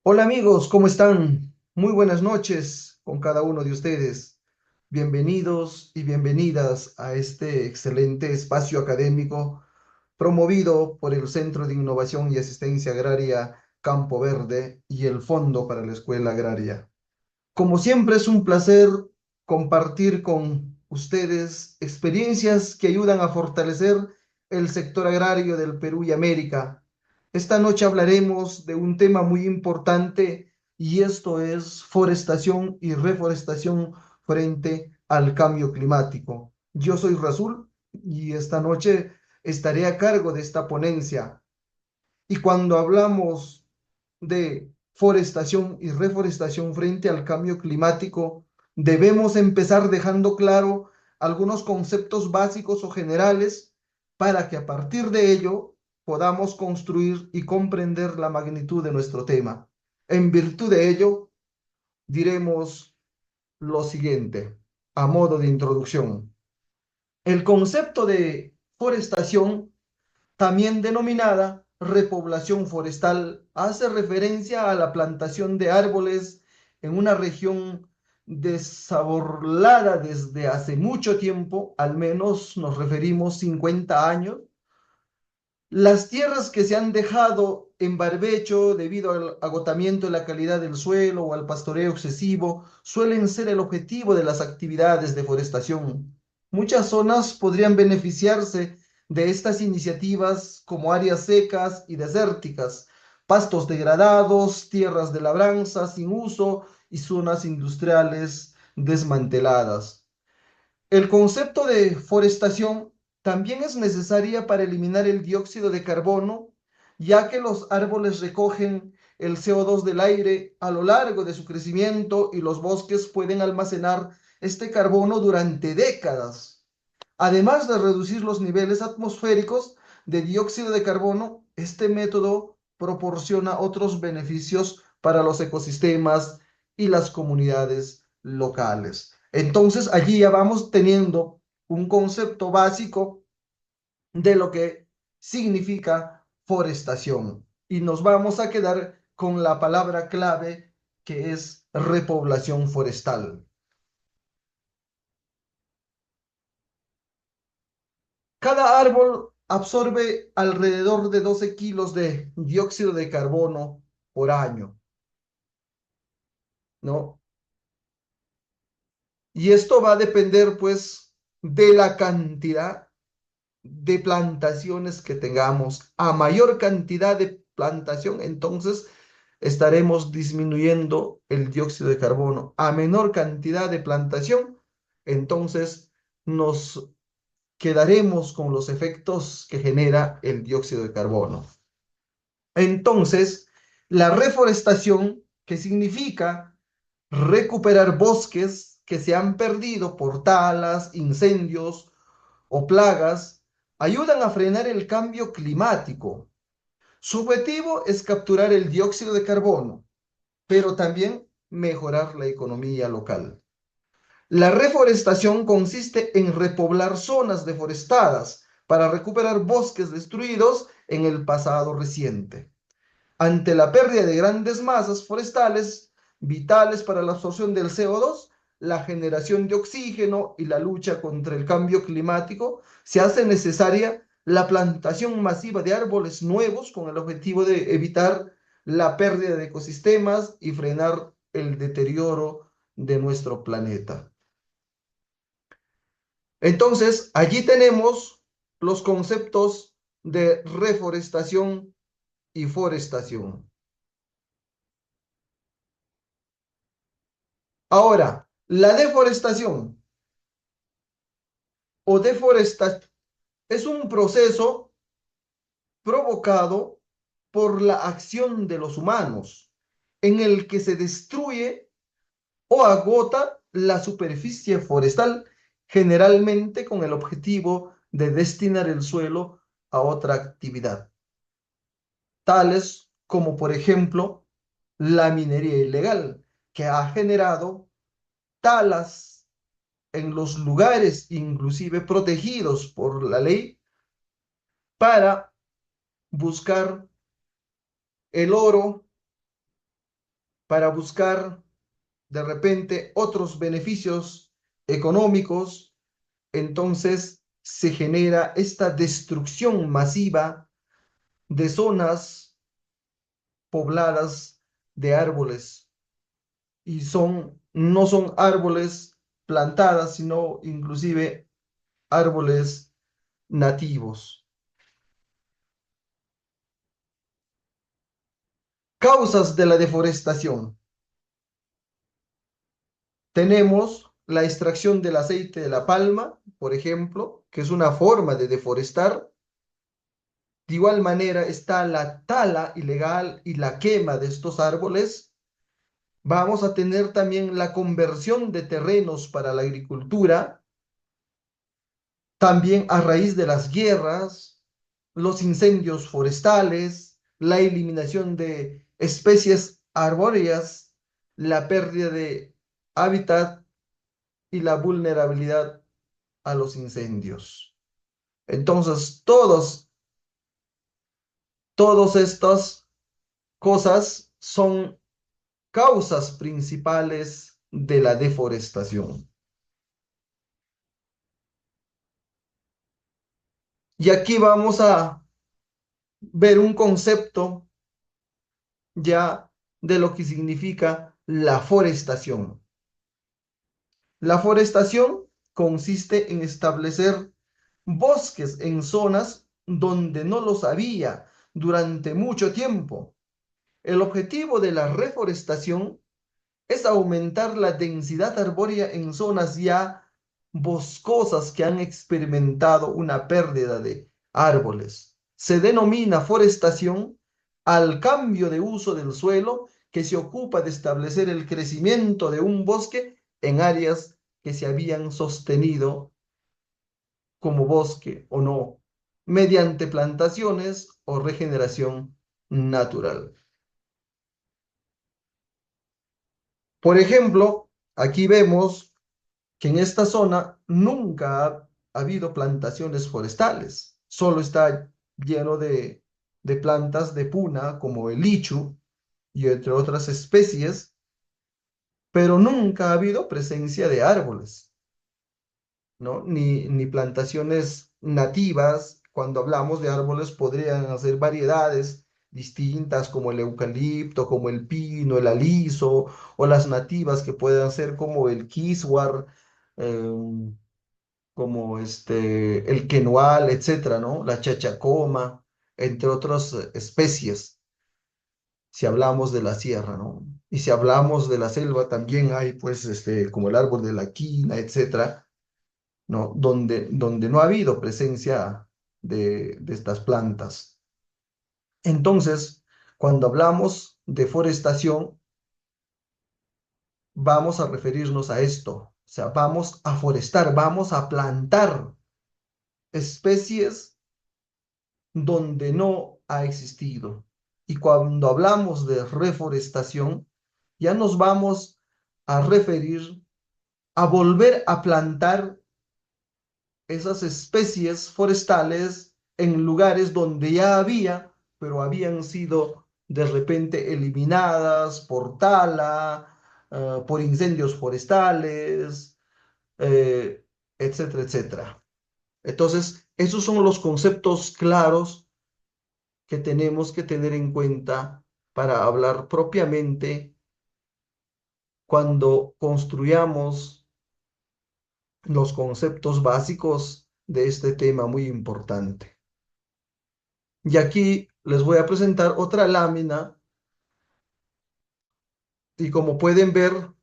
Hola amigos, ¿cómo están? Muy buenas noches con cada uno de ustedes. Bienvenidos y bienvenidas a este excelente espacio académico promovido por el Centro de Innovación y Asistencia Agraria Campo Verde y el Fondo para la Escuela Agraria. Como siempre es un placer compartir con ustedes experiencias que ayudan a fortalecer el sector agrario del Perú y América. Esta noche hablaremos de un tema muy importante y esto es forestación y reforestación frente al cambio climático. Yo soy Rasul y esta noche estaré a cargo de esta ponencia. Y cuando hablamos de forestación y reforestación frente al cambio climático, debemos empezar dejando claro algunos conceptos básicos o generales para que a partir de ello podamos construir y comprender la magnitud de nuestro tema. En virtud de ello, diremos lo siguiente, a modo de introducción. El concepto de forestación, también denominada repoblación forestal, hace referencia a la plantación de árboles en una región desarrollada desde hace mucho tiempo, al menos nos referimos 50 años. Las tierras que se han dejado en barbecho debido al agotamiento de la calidad del suelo o al pastoreo excesivo suelen ser el objetivo de las actividades de forestación. Muchas zonas podrían beneficiarse de estas iniciativas como áreas secas y desérticas, pastos degradados, tierras de labranza sin uso y zonas industriales desmanteladas. El concepto de forestación también es necesaria para eliminar el dióxido de carbono, ya que los árboles recogen el CO2 del aire a lo largo de su crecimiento y los bosques pueden almacenar este carbono durante décadas. Además de reducir los niveles atmosféricos de dióxido de carbono, este método proporciona otros beneficios para los ecosistemas y las comunidades locales. Entonces, allí ya vamos teniendo un concepto básico de lo que significa forestación. Y nos vamos a quedar con la palabra clave que es repoblación forestal. Cada árbol absorbe alrededor de 12 kilos de dióxido de carbono por año, ¿no? Y esto va a depender, pues, de la cantidad de plantaciones que tengamos. A mayor cantidad de plantación, entonces estaremos disminuyendo el dióxido de carbono. A menor cantidad de plantación, entonces nos quedaremos con los efectos que genera el dióxido de carbono. Entonces, la reforestación, que significa recuperar bosques que se han perdido por talas, incendios o plagas, ayudan a frenar el cambio climático. Su objetivo es capturar el dióxido de carbono, pero también mejorar la economía local. La reforestación consiste en repoblar zonas deforestadas para recuperar bosques destruidos en el pasado reciente. Ante la pérdida de grandes masas forestales vitales para la absorción del CO2, la generación de oxígeno y la lucha contra el cambio climático, se hace necesaria la plantación masiva de árboles nuevos con el objetivo de evitar la pérdida de ecosistemas y frenar el deterioro de nuestro planeta. Entonces, allí tenemos los conceptos de reforestación y forestación. Ahora, la deforestación o deforestación es un proceso provocado por la acción de los humanos en el que se destruye o agota la superficie forestal, generalmente con el objetivo de destinar el suelo a otra actividad, tales como por ejemplo la minería ilegal, que ha generado talas en los lugares inclusive protegidos por la ley para buscar el oro para buscar de repente otros beneficios económicos, entonces se genera esta destrucción masiva de zonas pobladas de árboles y no son árboles plantadas, sino inclusive árboles nativos. Causas de la deforestación. Tenemos la extracción del aceite de la palma, por ejemplo, que es una forma de deforestar. De igual manera está la tala ilegal y la quema de estos árboles. Vamos a tener también la conversión de terrenos para la agricultura, también a raíz de las guerras, los incendios forestales, la eliminación de especies arbóreas, la pérdida de hábitat y la vulnerabilidad a los incendios. Entonces, todas estas cosas son causas principales de la deforestación. Y aquí vamos a ver un concepto ya de lo que significa la forestación. La forestación consiste en establecer bosques en zonas donde no los había durante mucho tiempo. El objetivo de la reforestación es aumentar la densidad arbórea en zonas ya boscosas que han experimentado una pérdida de árboles. Se denomina forestación al cambio de uso del suelo que se ocupa de establecer el crecimiento de un bosque en áreas que se habían sostenido como bosque o no, mediante plantaciones o regeneración natural. Por ejemplo, aquí vemos que en esta zona nunca ha habido plantaciones forestales, solo está lleno de plantas de puna como el lichu y entre otras especies, pero nunca ha habido presencia de árboles, ¿no? Ni plantaciones nativas. Cuando hablamos de árboles podrían ser variedades distintas como el eucalipto, como el pino, el aliso, o las nativas que puedan ser como el kiswar, em, como el quenual, etcétera, ¿no? La chachacoma, entre otras especies, si hablamos de la sierra, ¿no? Y si hablamos de la selva, también hay, pues, como el árbol de la quina, etcétera, ¿no? Donde no ha habido presencia de estas plantas. Entonces, cuando hablamos de forestación, vamos a referirnos a esto, o sea, vamos a forestar, vamos a plantar especies donde no ha existido. Y cuando hablamos de reforestación, ya nos vamos a referir a volver a plantar esas especies forestales en lugares donde ya había, pero habían sido de repente eliminadas por tala, por incendios forestales, eh, etcétera, etcétera. Entonces, esos son los conceptos claros que tenemos que tener en cuenta para hablar propiamente cuando construyamos los conceptos básicos de este tema muy importante. Y aquí les voy a presentar otra lámina y como pueden ver,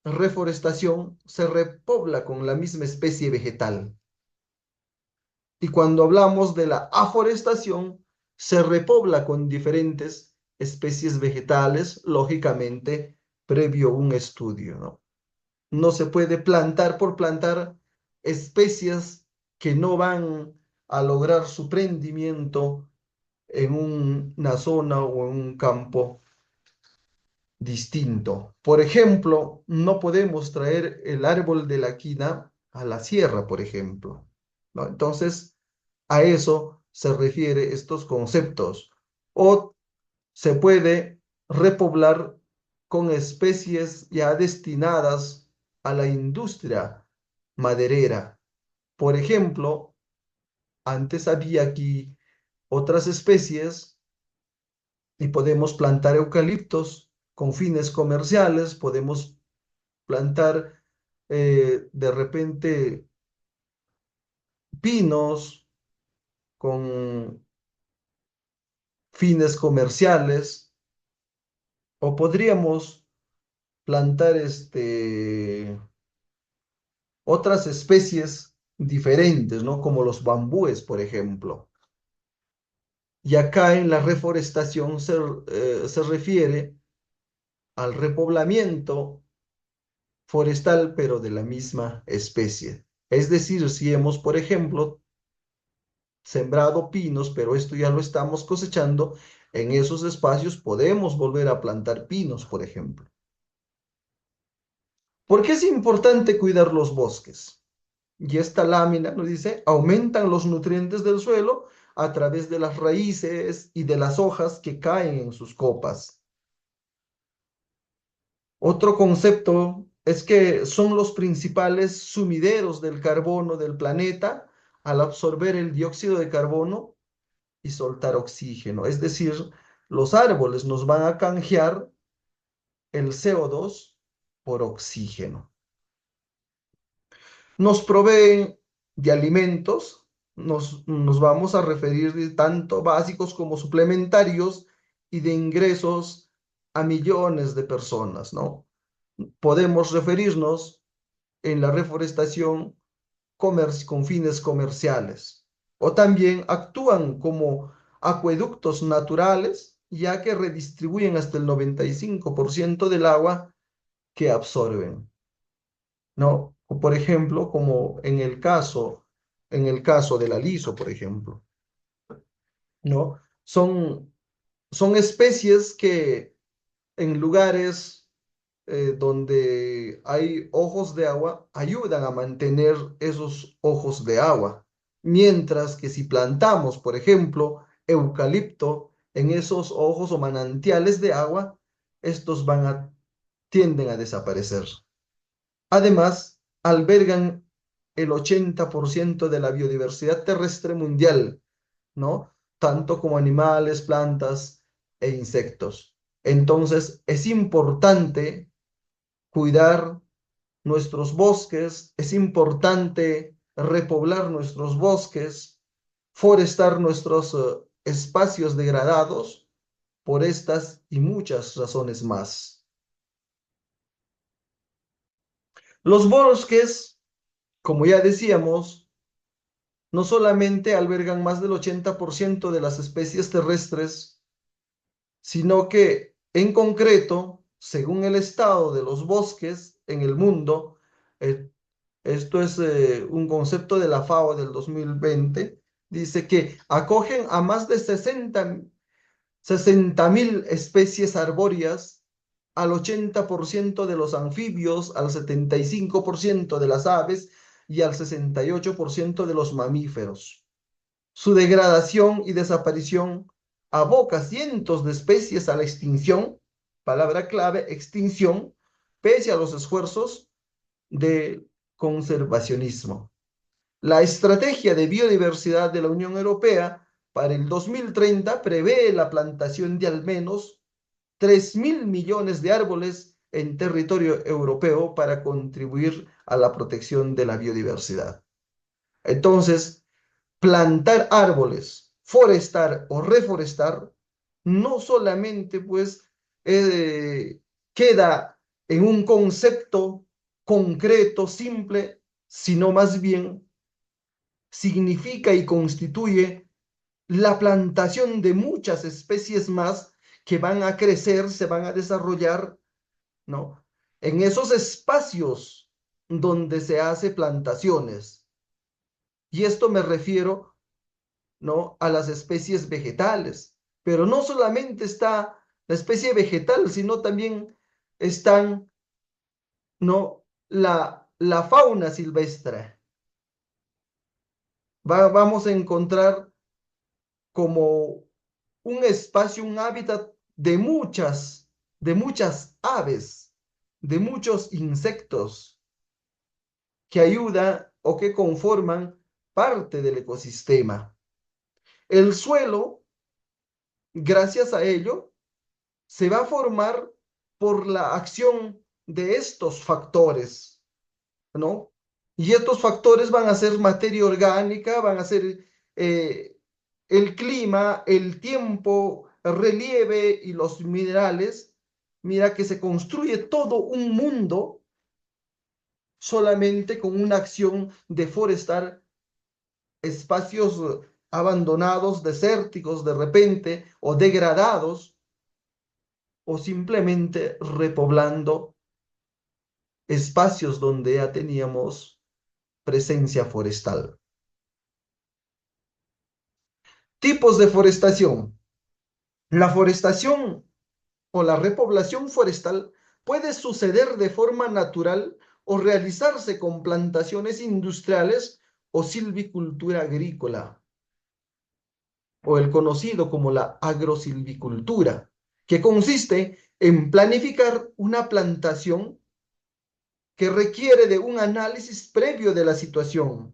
reforestación se repobla con la misma especie vegetal. Y cuando hablamos de la aforestación, se repobla con diferentes especies vegetales, lógicamente, previo un estudio, ¿no? No se puede plantar por plantar especies que no van a lograr su prendimiento en una zona o en un campo distinto. Por ejemplo, no podemos traer el árbol de la quina a la sierra, por ejemplo, ¿no? Entonces, a eso se refiere estos conceptos. O se puede repoblar con especies ya destinadas a la industria maderera. Por ejemplo, antes había aquí otras especies y podemos plantar eucaliptos con fines comerciales, podemos plantar de repente pinos con fines comerciales o podríamos plantar otras especies diferentes, ¿no? Como los bambúes, por ejemplo. Y acá en la reforestación se refiere al repoblamiento forestal, pero de la misma especie. Es decir, si hemos, por ejemplo, sembrado pinos, pero esto ya lo estamos cosechando, en esos espacios podemos volver a plantar pinos, por ejemplo. ¿Por qué es importante cuidar los bosques? Y esta lámina nos dice, aumentan los nutrientes del suelo a través de las raíces y de las hojas que caen en sus copas. Otro concepto es que son los principales sumideros del carbono del planeta al absorber el dióxido de carbono y soltar oxígeno. Es decir, los árboles nos van a canjear el CO2 por oxígeno. Nos proveen de alimentos, nos vamos a referir de tanto básicos como suplementarios y de ingresos a millones de personas, ¿no? Podemos referirnos en la reforestación con fines comerciales o también actúan como acueductos naturales ya que redistribuyen hasta el 95% del agua que absorben, ¿no? O por ejemplo, como en el caso del aliso, por ejemplo, ¿no? Son especies que en lugares donde hay ojos de agua ayudan a mantener esos ojos de agua. Mientras que si plantamos, por ejemplo, eucalipto en esos ojos o manantiales de agua, estos tienden a desaparecer. Además, albergan el 80% de la biodiversidad terrestre mundial, ¿no? Tanto como animales, plantas e insectos. Entonces, es importante cuidar nuestros bosques, es importante repoblar nuestros bosques, forestar nuestros espacios degradados por estas y muchas razones más. Los bosques, como ya decíamos, no solamente albergan más del 80% de las especies terrestres, sino que en concreto, según el estado de los bosques en el mundo, eh, esto es un concepto de la FAO del 2020, dice que acogen a más de 60.000 especies arbóreas, al 80% de los anfibios, al 75% de las aves y al 68% de los mamíferos. Su degradación y desaparición aboca cientos de especies a la extinción, palabra clave, extinción, pese a los esfuerzos de conservacionismo. La estrategia de biodiversidad de la Unión Europea para el 2030 prevé la plantación de al menos 3.000 millones de árboles en territorio europeo para contribuir a la protección de la biodiversidad. Entonces, plantar árboles, forestar o reforestar, no solamente pues queda en un concepto concreto, simple, sino más bien significa y constituye la plantación de muchas especies más que van a crecer, se van a desarrollar, ¿no? En esos espacios donde se hace plantaciones. Y esto me refiero, ¿no? A las especies vegetales. Pero no solamente está la especie vegetal, sino también están, ¿no? La fauna silvestre. Vamos a encontrar como un espacio, un hábitat de muchas de muchas aves, de muchos insectos que ayudan o que conforman parte del ecosistema. El suelo, gracias a ello, se va a formar por la acción de estos factores, ¿no? Y estos factores van a ser materia orgánica, van a ser eh, el clima, el tiempo, el relieve y los minerales. Mira que se construye todo un mundo solamente con una acción de forestar espacios abandonados, desérticos de repente o degradados o simplemente repoblando espacios donde ya teníamos presencia forestal. Tipos de forestación. La forestación o la repoblación forestal puede suceder de forma natural o realizarse con plantaciones industriales o silvicultura agrícola, o el conocido como la agrosilvicultura, que consiste en planificar una plantación que requiere de un análisis previo de la situación.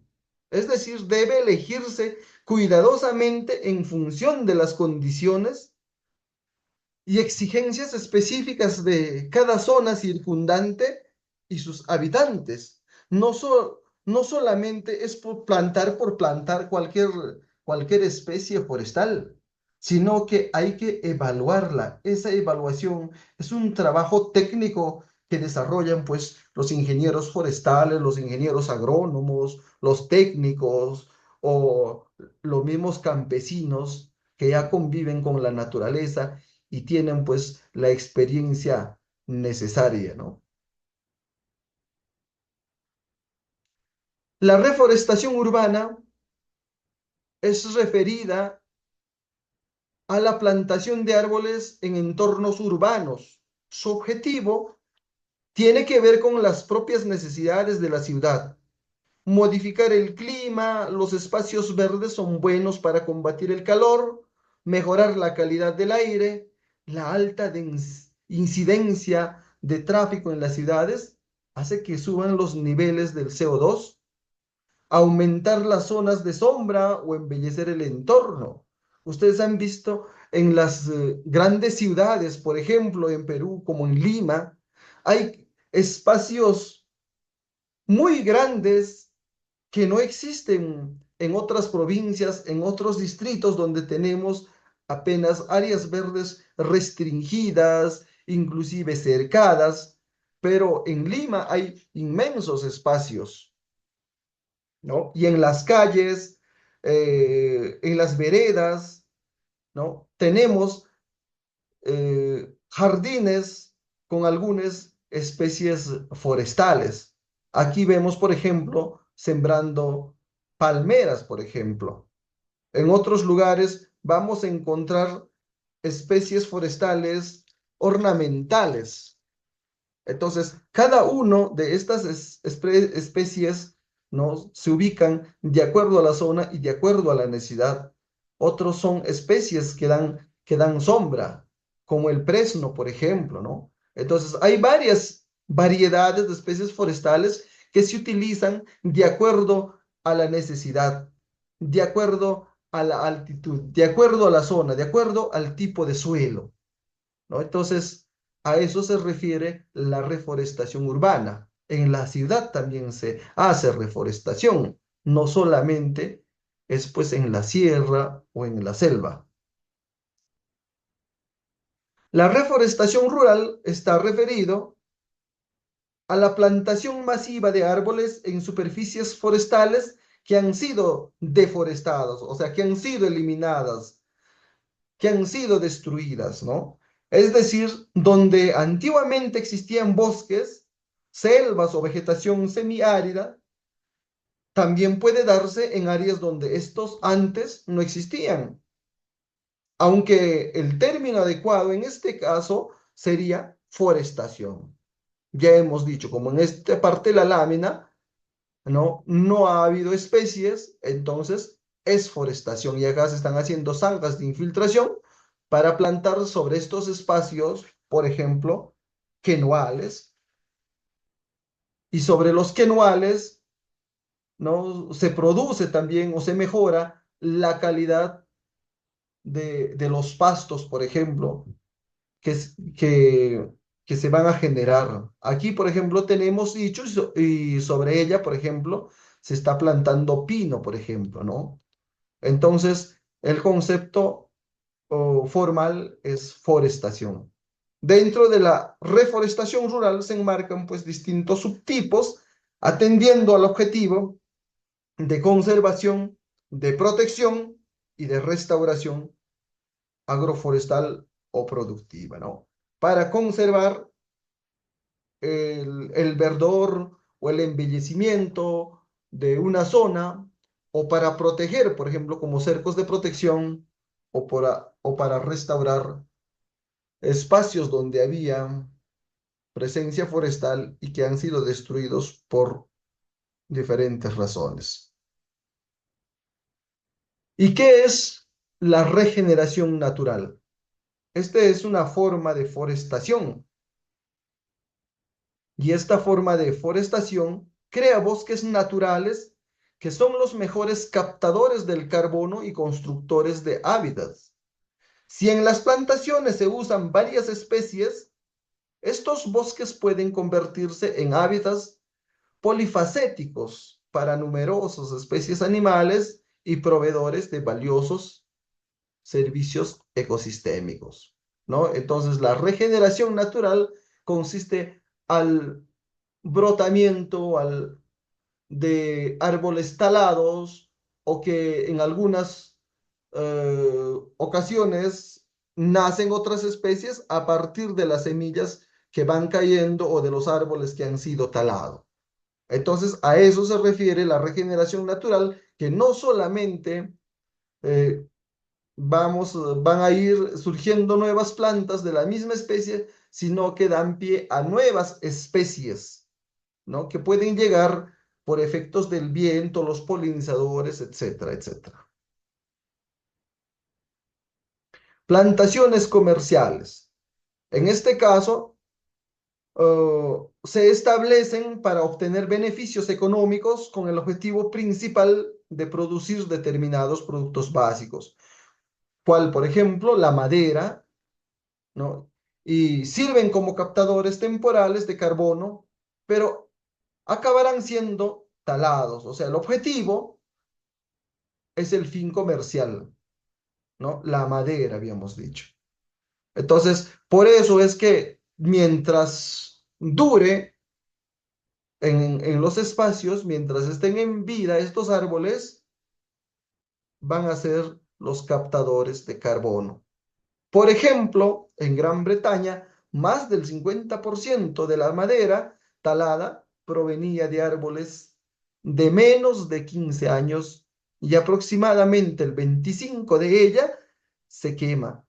Es decir, debe elegirse cuidadosamente en función de las condiciones y exigencias específicas de cada zona circundante y sus habitantes. No solamente es por plantar cualquier especie forestal, sino que hay que evaluarla. Esa evaluación es un trabajo técnico que desarrollan pues los ingenieros forestales, los ingenieros agrónomos, los técnicos o los mismos campesinos que ya conviven con la naturaleza y tienen pues la experiencia necesaria, ¿no? La reforestación urbana es referida a la plantación de árboles en entornos urbanos. Su objetivo tiene que ver con las propias necesidades de la ciudad. Modificar el clima, los espacios verdes son buenos para combatir el calor, mejorar la calidad del aire, la alta incidencia de tráfico en las ciudades hace que suban los niveles del CO2, aumentar las zonas de sombra o embellecer el entorno. Ustedes han visto en las grandes ciudades, por ejemplo, en Perú, como en Lima, hay espacios muy grandes que no existen en otras provincias, en otros distritos donde tenemos apenas áreas verdes restringidas, inclusive cercadas, pero en Lima hay inmensos espacios, ¿no? Y en las calles, en las veredas, ¿no? Tenemos jardines con algunas especies forestales. Aquí vemos, por ejemplo, sembrando palmeras, por ejemplo. En otros lugares vamos a encontrar especies forestales ornamentales. Entonces, cada uno de estas especies, ¿no? Se ubican de acuerdo a la zona y de acuerdo a la necesidad. Otros son especies que dan sombra, como el fresno, por ejemplo, ¿no? Entonces, hay varias variedades de especies forestales que se utilizan de acuerdo a la necesidad, de acuerdo a la altitud, de acuerdo a la zona, de acuerdo al tipo de suelo, ¿no? Entonces, a eso se refiere la reforestación urbana. En la ciudad también se hace reforestación, no solamente es pues en la sierra o en la selva. La reforestación rural está referido a la plantación masiva de árboles en superficies forestales que han sido deforestados, o sea, que han sido eliminadas, que han sido destruidas, ¿no? Es decir, donde antiguamente existían bosques, selvas o vegetación semiárida, también puede darse en áreas donde estos antes no existían, aunque el término adecuado en este caso sería forestación. Ya hemos dicho, como en esta parte de la lámina, no ha habido especies, entonces es forestación y acá se están haciendo zanjas de infiltración para plantar sobre estos espacios por ejemplo, quenuales, y sobre los quenuales, ¿no? Se produce también o se mejora la calidad de los pastos, por ejemplo, que, que se van a generar. Aquí, por ejemplo, tenemos dichos y sobre ella, por ejemplo, se está plantando pino, por ejemplo, ¿no? Entonces, el concepto formal es forestación. Dentro de la reforestación rural se enmarcan pues distintos subtipos atendiendo al objetivo de conservación, de protección y de restauración agroforestal o productiva, ¿no? Para conservar el verdor o el embellecimiento de una zona o para proteger, por ejemplo, como cercos de protección o para restaurar espacios donde había presencia forestal y que han sido destruidos por diferentes razones. ¿Y qué es la regeneración natural? Esta es una forma de forestación y esta forma de forestación crea bosques naturales que son los mejores captadores del carbono y constructores de hábitats. Si en las plantaciones se usan varias especies, estos bosques pueden convertirse en hábitats polifacéticos para numerosas especies animales y proveedores de valiosos servicios ecosistémicos, ¿no? Entonces, la regeneración natural consiste al brotamiento de árboles talados o que en algunas ocasiones nacen otras especies a partir de las semillas que van cayendo o de los árboles que han sido talados. Entonces, a eso se refiere la regeneración natural, que no solamente eh, van a ir surgiendo nuevas plantas de la misma especie, sino que dan pie a nuevas especies, ¿no? Que pueden llegar por efectos del viento, los polinizadores, etcétera, etcétera. Plantaciones comerciales. En este caso, se establecen para obtener beneficios económicos con el objetivo principal de producir determinados productos básicos, cual por ejemplo la madera, ¿no? Y sirven como captadores temporales de carbono, pero acabarán siendo talados. O sea, el objetivo es el fin comercial, ¿no? La madera, habíamos dicho. Entonces, por eso es que mientras dure en los espacios, mientras estén en vida estos árboles, van a ser los captadores de carbono. Por ejemplo, en Gran Bretaña, más del 50% de la madera talada provenía de árboles de menos de 15 años y aproximadamente el 25% de ella se quema,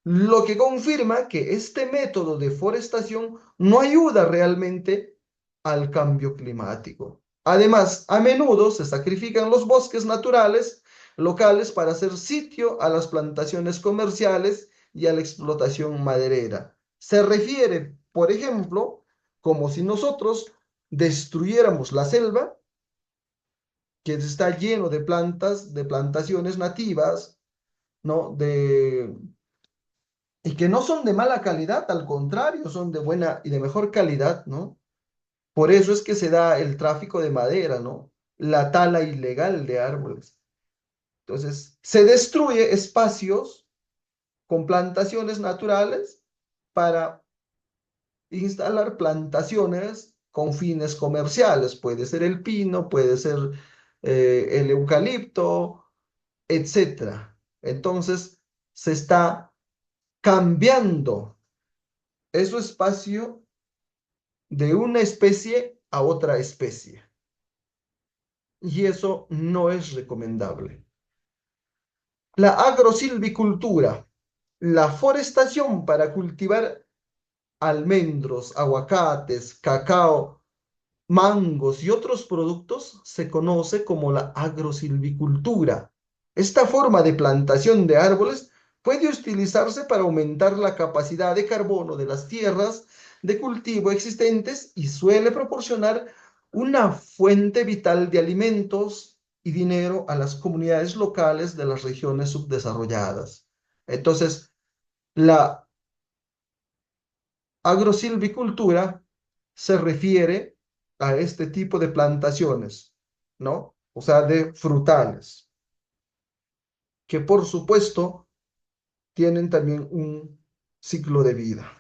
lo que confirma que este método de forestación no ayuda realmente al cambio climático. Además, a menudo se sacrifican los bosques naturales locales para hacer sitio a las plantaciones comerciales y a la explotación maderera. Se refiere, por ejemplo, como si nosotros destruyéramos la selva, que está lleno de plantas, de plantaciones nativas, ¿no? Y que no son de mala calidad, al contrario, son de buena y de mejor calidad, ¿no? Por eso es que se da el tráfico de madera, ¿no? La tala ilegal de árboles. Entonces, se destruye espacios con plantaciones naturales para instalar plantaciones con fines comerciales. Puede ser el pino, puede ser el eucalipto, etcétera. Entonces, se está cambiando ese espacio de una especie a otra especie. Y eso no es recomendable. La agrosilvicultura, la forestación para cultivar almendros, aguacates, cacao, mangos y otros productos se conoce como la agrosilvicultura. Esta forma de plantación de árboles puede utilizarse para aumentar la capacidad de carbono de las tierras de cultivo existentes y suele proporcionar una fuente vital de alimentos y dinero a las comunidades locales de las regiones subdesarrolladas. Entonces, la agrosilvicultura se refiere a este tipo de plantaciones, ¿no? O sea, de frutales, que por supuesto tienen también un ciclo de vida.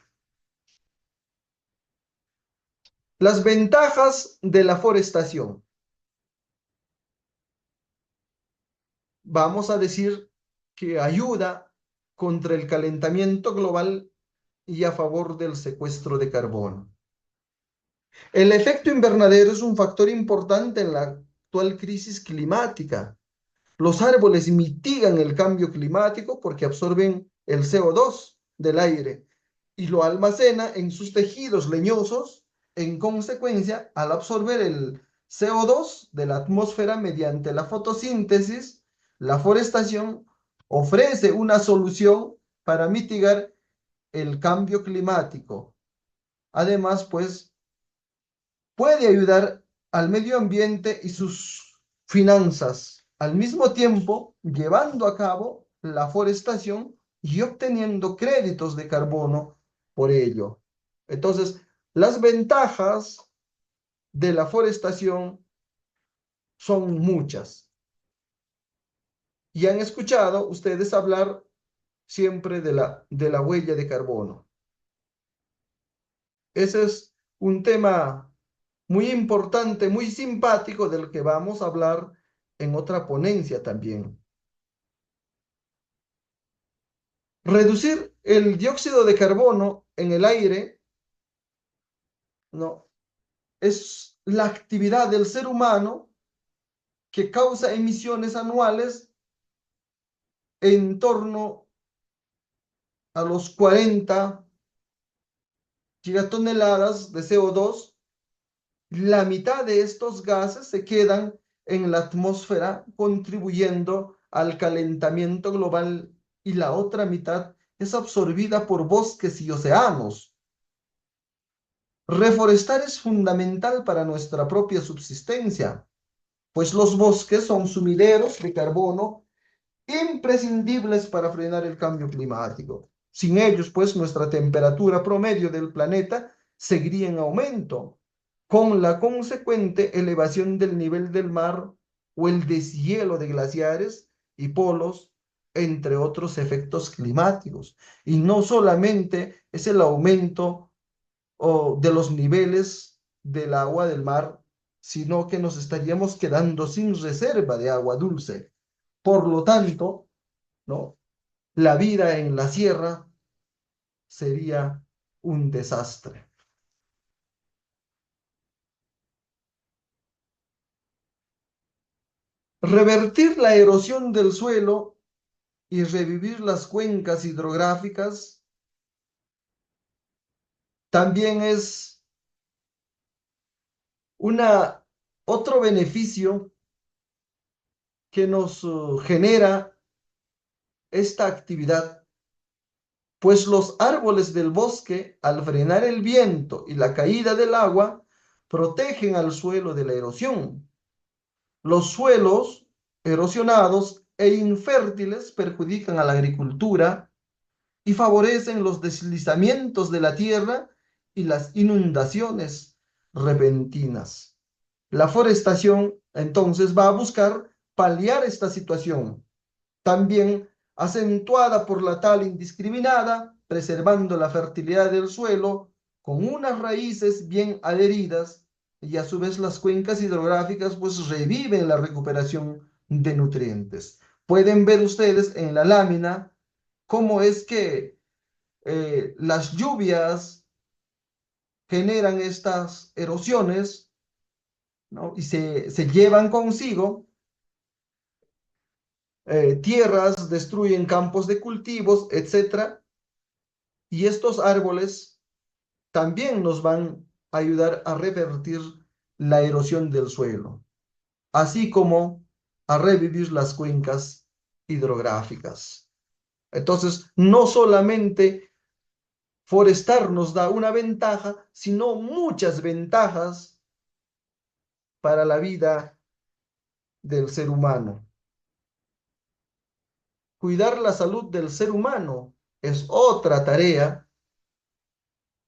Las ventajas de la forestación. Vamos a decir que ayuda contra el calentamiento global y a favor del secuestro de carbono. El efecto invernadero es un factor importante en la actual crisis climática. Los árboles mitigan el cambio climático porque absorben el CO2 del aire y lo almacena en sus tejidos leñosos. En consecuencia, al absorber el CO2 de la atmósfera mediante la fotosíntesis, la forestación ofrece una solución para mitigar el cambio climático. Además, pues puede ayudar al medio ambiente y sus finanzas, al mismo tiempo llevando a cabo la forestación y obteniendo créditos de carbono por ello. Entonces, las ventajas de la forestación son muchas. Y han escuchado ustedes hablar siempre de la huella de carbono. Ese es un tema muy importante, muy simpático, del que vamos a hablar en otra ponencia también. Reducir el dióxido de carbono en el aire, ¿no? Es la actividad del ser humano que causa emisiones anuales en torno a los 40 gigatoneladas de CO2. La mitad de estos gases se quedan en la atmósfera, contribuyendo al calentamiento global, y la otra mitad es absorbida por bosques y océanos. Reforestar es fundamental para nuestra propia subsistencia, pues los bosques son sumideros de carbono imprescindibles para frenar el cambio climático. Sin ellos, pues, nuestra temperatura promedio del planeta seguiría en aumento, con la consecuente elevación del nivel del mar o el deshielo de glaciares y polos, entre otros efectos climáticos. Y no solamente es el aumento de los niveles del agua del mar, sino que nos estaríamos quedando sin reserva de agua dulce. Por lo tanto, ¿no? La vida en la sierra sería un desastre. Revertir la erosión del suelo y revivir las cuencas hidrográficas también es otro beneficio que nos genera esta actividad, pues los árboles del bosque, al frenar el viento y la caída del agua, protegen al suelo de la erosión. Los suelos erosionados e infértiles perjudican a la agricultura y favorecen los deslizamientos de la tierra y las inundaciones repentinas. La forestación entonces va a buscar paliar esta situación, también acentuada por la tala indiscriminada, preservando la fertilidad del suelo con unas raíces bien adheridas, y a su vez las cuencas hidrográficas pues reviven la recuperación de nutrientes. Pueden ver ustedes en la lámina cómo es que las lluvias generan estas erosiones, ¿no? Y se llevan consigo tierras, destruyen campos de cultivos, etcétera. Y estos árboles también nos van a ayudar a revertir la erosión del suelo, así como a revivir las cuencas hidrográficas. Entonces, no solamente forestar nos da una ventaja, sino muchas ventajas para la vida del ser humano. Cuidar la salud del ser humano es otra tarea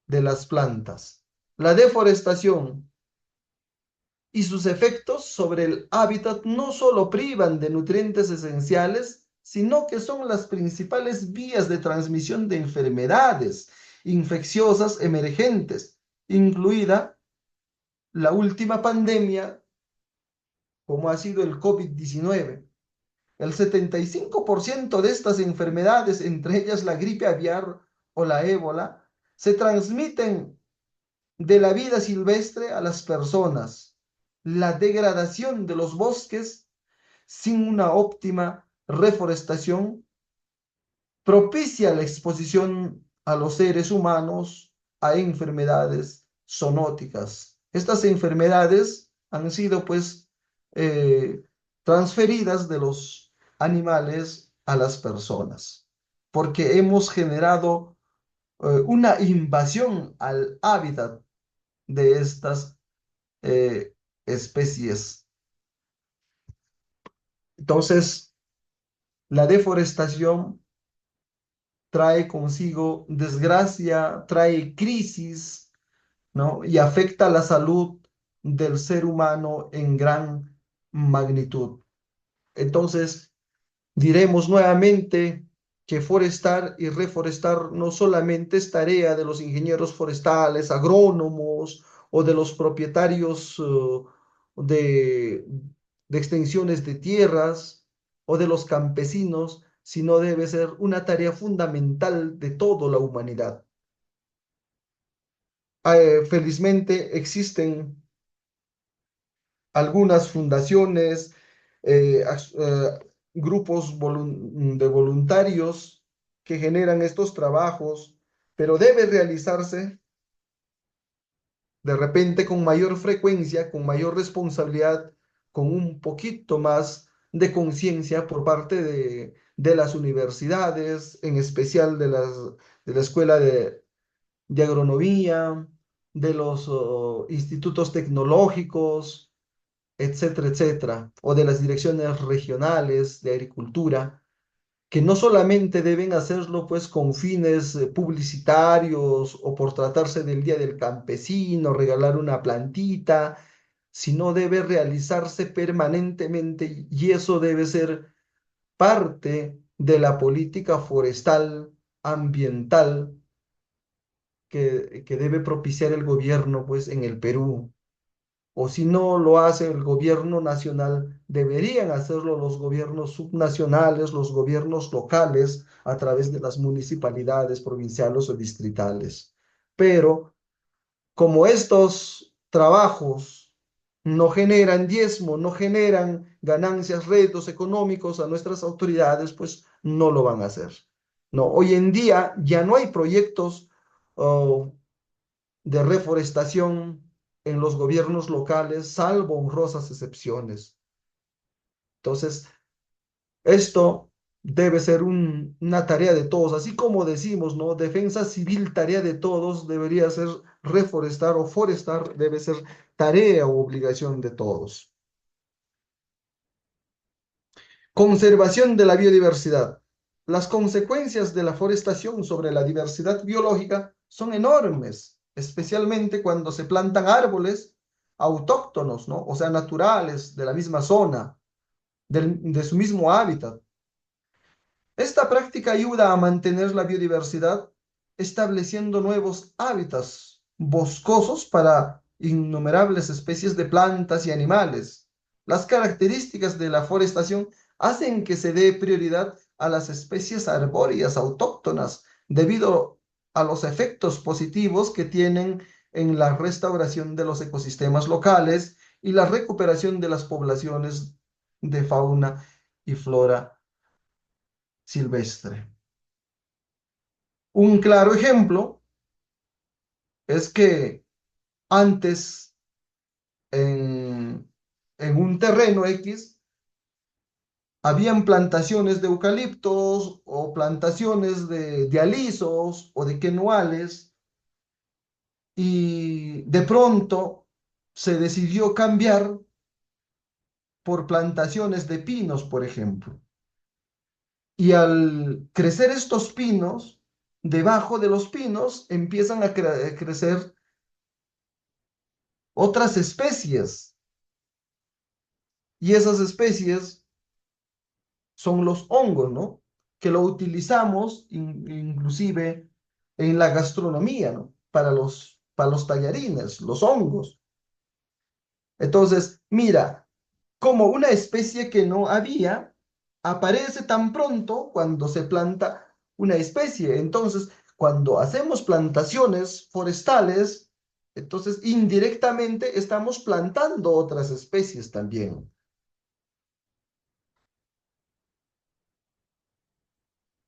de las plantas. La deforestación y sus efectos sobre el hábitat no solo privan de nutrientes esenciales, sino que son las principales vías de transmisión de enfermedades infecciosas emergentes, incluida la última pandemia como ha sido el COVID-19. El 75% de estas enfermedades, entre ellas la gripe aviar o la ébola, se transmiten de la vida silvestre a las personas. La degradación de los bosques sin una óptima reforestación propicia la exposición a los seres humanos a enfermedades zoonóticas. Estas enfermedades han sido pues eh, transferidas de los animales a las personas, porque hemos generado una invasión al hábitat de estas especies. Entonces, la deforestación trae consigo desgracia, trae crisis, ¿no? Y afecta la salud del ser humano en gran magnitud. Entonces, diremos nuevamente que forestar y reforestar no solamente es tarea de los ingenieros forestales, agrónomos o de los propietarios de, de extensiones de tierras o de los campesinos, sino debe ser una tarea fundamental de toda la humanidad. Felizmente existen algunas fundaciones, eh, as- eh, grupos de voluntarios que generan estos trabajos, pero debe realizarse de repente con mayor frecuencia, con mayor responsabilidad, con un poquito más de conciencia por parte de las universidades, en especial de la Escuela de Agronomía, de los institutos tecnológicos, etcétera, etcétera, o de las direcciones regionales de agricultura, que no solamente deben hacerlo pues con fines publicitarios o por tratarse del Día del Campesino, regalar una plantita, sino debe realizarse permanentemente y eso debe ser parte de la política forestal, ambiental que debe propiciar el gobierno pues en el Perú. O si no lo hace el gobierno nacional, deberían hacerlo los gobiernos subnacionales, los gobiernos locales, a través de las municipalidades provinciales o distritales. Pero como estos trabajos no generan diezmo, no generan ganancias, réditos económicos a nuestras autoridades, pues no lo van a hacer. No, hoy en día ya no hay proyectos oh, de reforestación en los gobiernos locales, salvo honrosas excepciones. Entonces, esto debe ser una tarea de todos, así como decimos, ¿no? Defensa civil, tarea de todos, debería ser reforestar o forestar, debe ser tarea o obligación de todos. Conservación de la biodiversidad. Las consecuencias de la forestación sobre la diversidad biológica son enormes, especialmente cuando se plantan árboles autóctonos, ¿no? O sea, naturales de la misma zona, de su mismo hábitat. Esta práctica ayuda a mantener la biodiversidad, estableciendo nuevos hábitats boscosos para innumerables especies de plantas y animales. Las características de la forestación hacen que se dé prioridad a las especies arbóreas autóctonas debido a los efectos positivos que tienen en la restauración de los ecosistemas locales y la recuperación de las poblaciones de fauna y flora silvestre. Un claro ejemplo es que antes en, en un terreno X Habían plantaciones de eucaliptos o plantaciones de alisos o de quenuales y de pronto se decidió cambiar por plantaciones de pinos, por ejemplo. Y al crecer estos pinos, debajo de los pinos empiezan a crecer otras especies y esas especies son los hongos, ¿no? Que lo utilizamos inclusive en la gastronomía, ¿no? Para los tallarines, los hongos. Entonces, mira, como una especie que no había, aparece tan pronto cuando se planta una especie. Entonces, cuando hacemos plantaciones forestales, entonces indirectamente estamos plantando otras especies también.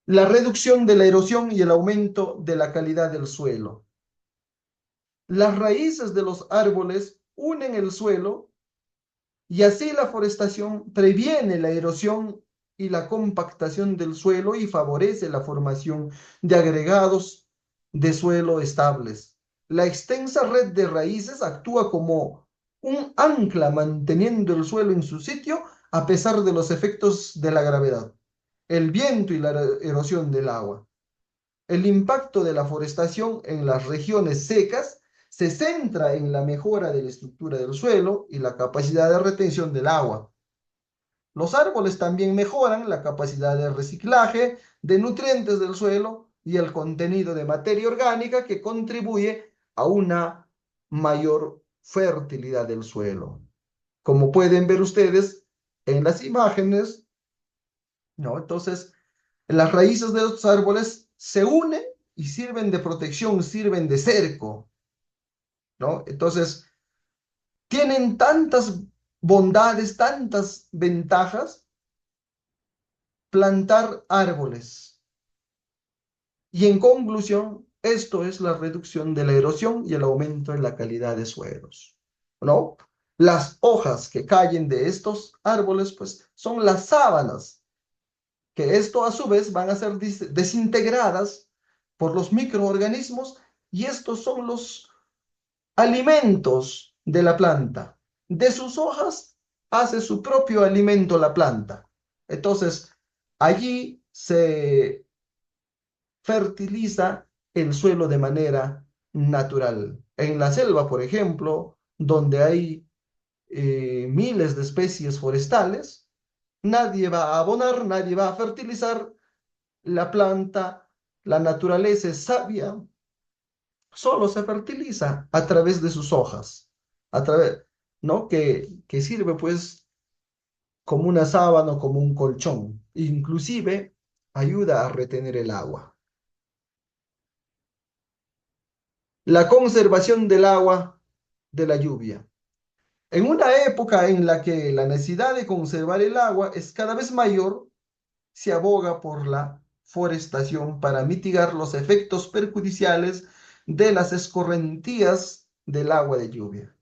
La reducción de la erosión y el aumento de la calidad del suelo. Las raíces de los árboles unen el suelo y así la forestación previene la erosión y la compactación del suelo y favorece la formación de agregados de suelo estables. La extensa red de raíces actúa como un ancla manteniendo el suelo en su sitio a pesar de los efectos de la gravedad, el viento y la erosión del agua. El impacto de la forestación en las regiones secas se centra en la mejora de la estructura del suelo y la capacidad de retención del agua. Los árboles también mejoran la capacidad de reciclaje de nutrientes del suelo y el contenido de materia orgánica que contribuye a una mayor fertilidad del suelo. Como pueden ver ustedes en las imágenes, ¿no? Entonces, las raíces de los árboles se unen y sirven de protección, sirven de cerco, ¿no? Entonces, tienen tantas bondades, tantas ventajas plantar árboles. Y en conclusión, esto es la reducción de la erosión y el aumento en la calidad de suelos, ¿no? Las hojas que caen de estos árboles, pues, son las sábanas, que esto a su vez van a ser desintegradas por los microorganismos y estos son los alimentos de la planta. De sus hojas hace su propio alimento la planta. Entonces, allí se fertiliza el suelo de manera natural. En la selva, por ejemplo, donde hay miles de especies forestales, nadie va a abonar, nadie va a fertilizar la planta, la naturaleza es sabia, solo se fertiliza a través de sus hojas, a través, ¿no? Que sirve pues como una sábana o como un colchón. Inclusive ayuda a retener el agua. La conservación del agua de la lluvia. En una época en la que la necesidad de conservar el agua es cada vez mayor, se aboga por la forestación para mitigar los efectos perjudiciales de las escorrentías del agua de lluvia.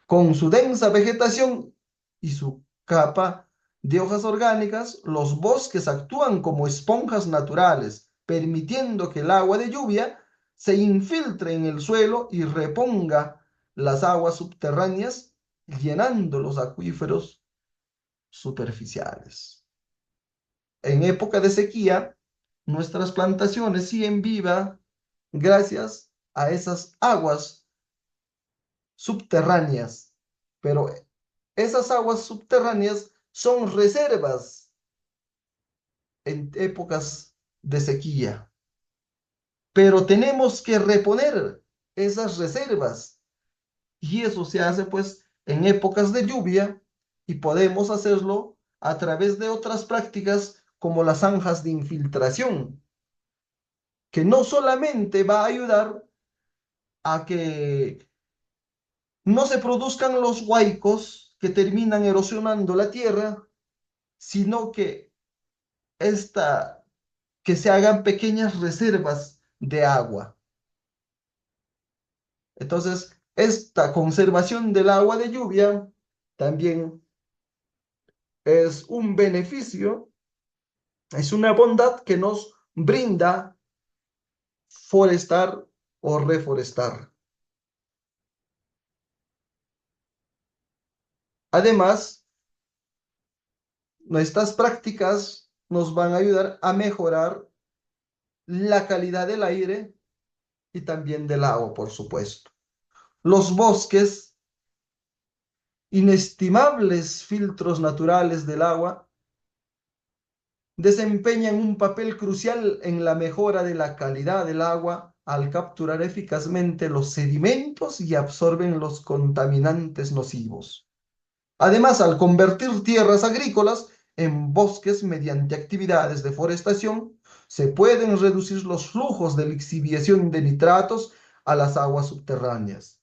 Con su densa vegetación y su capa de hojas orgánicas, los bosques actúan como esponjas naturales, permitiendo que el agua de lluvia se infiltre en el suelo y reponga las aguas subterráneas, llenando los acuíferos superficiales. En época de sequía, nuestras plantaciones siguen vivas gracias a esas aguas subterráneas, pero esas aguas subterráneas son reservas en épocas de sequía, pero tenemos que reponer esas reservas y eso se hace pues en épocas de lluvia y podemos hacerlo a través de otras prácticas como las zanjas de infiltración, que no solamente va a ayudar a que no se produzcan los huaicos que terminan erosionando la tierra, sino que esta, que se hagan pequeñas reservas de agua. Entonces, esta conservación del agua de lluvia también es un beneficio, es una bondad que nos brinda forestar o reforestar. Además, nuestras prácticas nos van a ayudar a mejorar la calidad del aire y también del agua, por supuesto. Los bosques, inestimables filtros naturales del agua, desempeñan un papel crucial en la mejora de la calidad del agua al capturar eficazmente los sedimentos y absorben los contaminantes nocivos. Además, al convertir tierras agrícolas en bosques mediante actividades de forestación, se pueden reducir los flujos de lixiviación de nitratos a las aguas subterráneas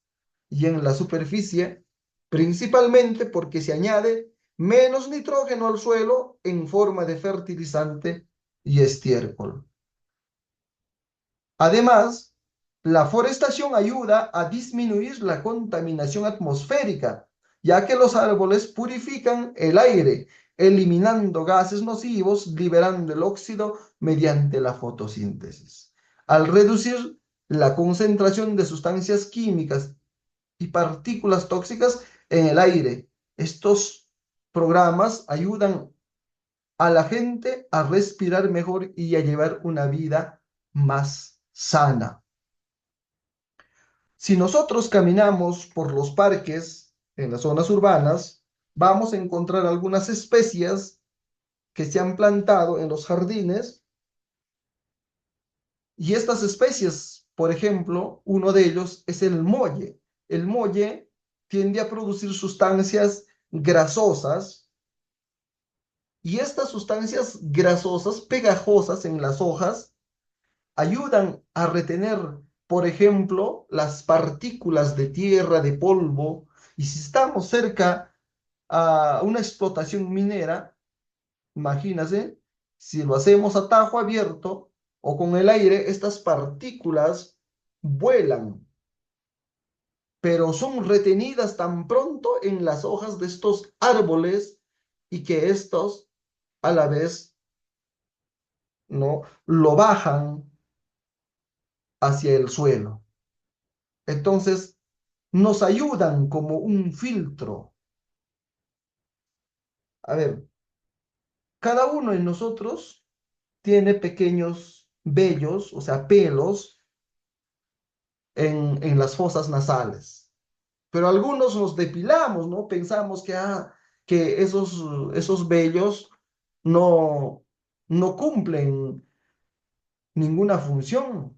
y en la superficie, principalmente porque se añade menos nitrógeno al suelo en forma de fertilizante y estiércol. Además, la forestación ayuda a disminuir la contaminación atmosférica, ya que los árboles purifican el aire, eliminando gases nocivos, liberando el óxido mediante la fotosíntesis. Al reducir la concentración de sustancias químicas y partículas tóxicas en el aire, estos programas ayudan a la gente a respirar mejor y a llevar una vida más sana. Si nosotros caminamos por los parques en las zonas urbanas, vamos a encontrar algunas especies que se han plantado en los jardines y estas especies, por ejemplo, uno de ellos es el molle. El molle tiende a producir sustancias grasosas y estas sustancias grasosas pegajosas en las hojas ayudan a retener, por ejemplo, las partículas de tierra, de polvo, y si estamos cerca a una explotación minera, imagínase, si lo hacemos a tajo abierto o con el aire, estas partículas vuelan, pero son retenidas tan pronto en las hojas de estos árboles y que estos a la vez no lo bajan hacia el suelo. Entonces, nos ayudan como un filtro. A ver, cada uno de nosotros tiene pequeños vellos, o sea, pelos en las fosas nasales, pero algunos nos depilamos, ¿no? Pensamos que esos vellos no, no cumplen ninguna función,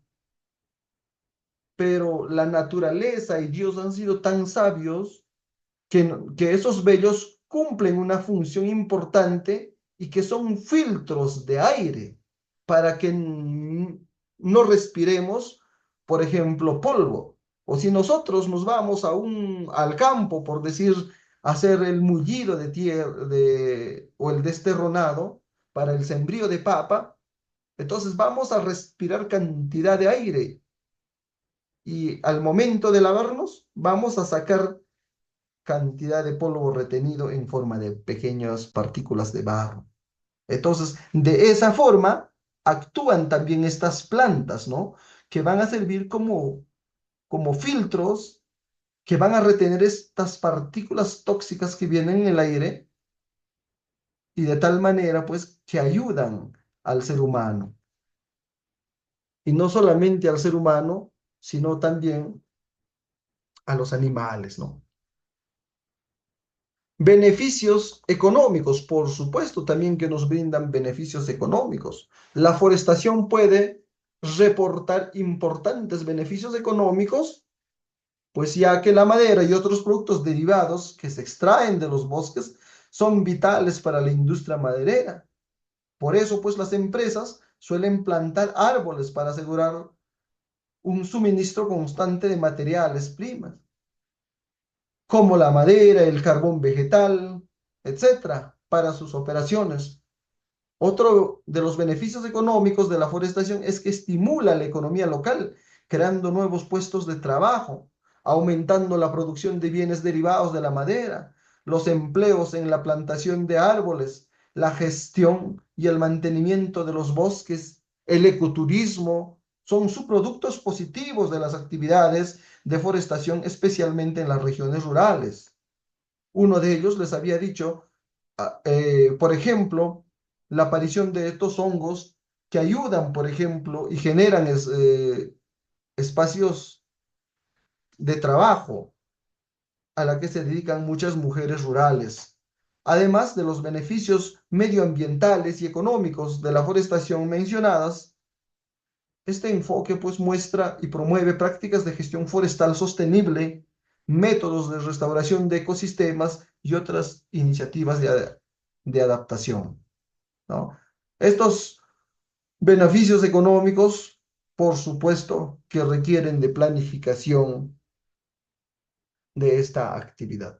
pero la naturaleza y Dios han sido tan sabios que esos vellos cumplen una función importante y que son filtros de aire para que no respiremos, por ejemplo, polvo. O si nosotros nos vamos al campo, por decir, hacer el mullido de tierra o el desterronado para el sembrío de papa, entonces vamos a respirar cantidad de aire y al momento de lavarnos vamos a sacar cantidad de polvo retenido en forma de pequeñas partículas de barro. Entonces, de esa forma actúan también estas plantas, ¿no? Que van a servir como filtros que van a retener estas partículas tóxicas que vienen en el aire y de tal manera, pues, que ayudan al ser humano. Y no solamente al ser humano, sino también a los animales, ¿no? Beneficios económicos, por supuesto, también que nos brindan beneficios económicos. La forestación puede reportar importantes beneficios económicos, pues ya que la madera y otros productos derivados que se extraen de los bosques son vitales para la industria maderera. Por eso, pues las empresas suelen plantar árboles para asegurar un suministro constante de materiales primas como la madera, el carbón vegetal, etcétera, para sus operaciones. Otro de los beneficios económicos de la forestación es que estimula la economía local, creando nuevos puestos de trabajo, aumentando la producción de bienes derivados de la madera, los empleos en la plantación de árboles, la gestión y el mantenimiento de los bosques, el ecoturismo, son subproductos positivos de las actividades de forestación, especialmente en las regiones rurales. Uno de ellos les había dicho, por ejemplo, la aparición de estos hongos que ayudan, por ejemplo, y generan espacios de trabajo a la que se dedican muchas mujeres rurales. Además de los beneficios medioambientales y económicos de la forestación mencionadas, este enfoque pues muestra y promueve prácticas de gestión forestal sostenible, métodos de restauración de ecosistemas y otras iniciativas de adaptación, ¿no? Estos beneficios económicos, por supuesto, que requieren de planificación de esta actividad.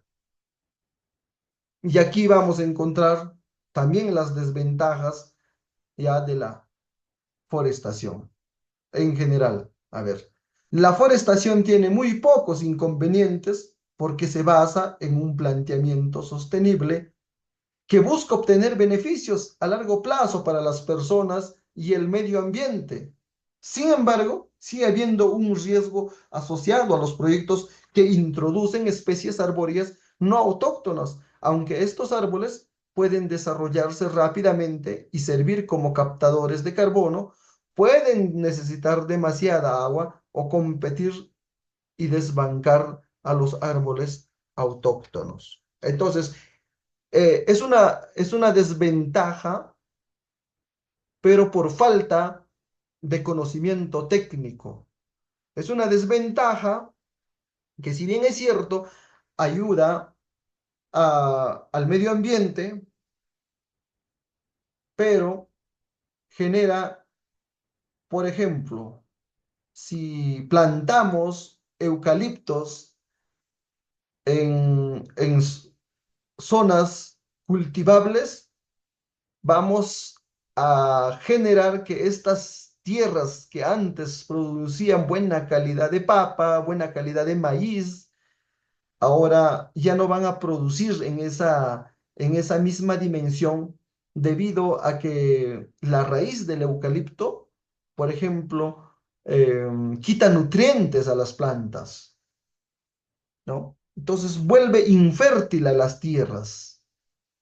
Y aquí vamos a encontrar también las desventajas ya de la forestación en general. A ver, la forestación tiene muy pocos inconvenientes porque se basa en un planteamiento sostenible que busca obtener beneficios a largo plazo para las personas y el medio ambiente. Sin embargo, sigue habiendo un riesgo asociado a los proyectos que introducen especies arbóreas no autóctonas, aunque estos árboles pueden desarrollarse rápidamente y servir como captadores de carbono, pueden necesitar demasiada agua o competir y desbancar a los árboles autóctonos. Entonces, es una desventaja, pero por falta de conocimiento técnico. Es una desventaja que, si bien es cierto, ayuda al medio ambiente, pero genera, por ejemplo, si plantamos eucaliptos en zonas cultivables, vamos a generar que estas tierras que antes producían buena calidad de papa, buena calidad de maíz, ahora ya no van a producir en esa misma dimensión debido a que la raíz del eucalipto, por ejemplo, quita nutrientes a las plantas, ¿no? Entonces vuelve infértil a las tierras.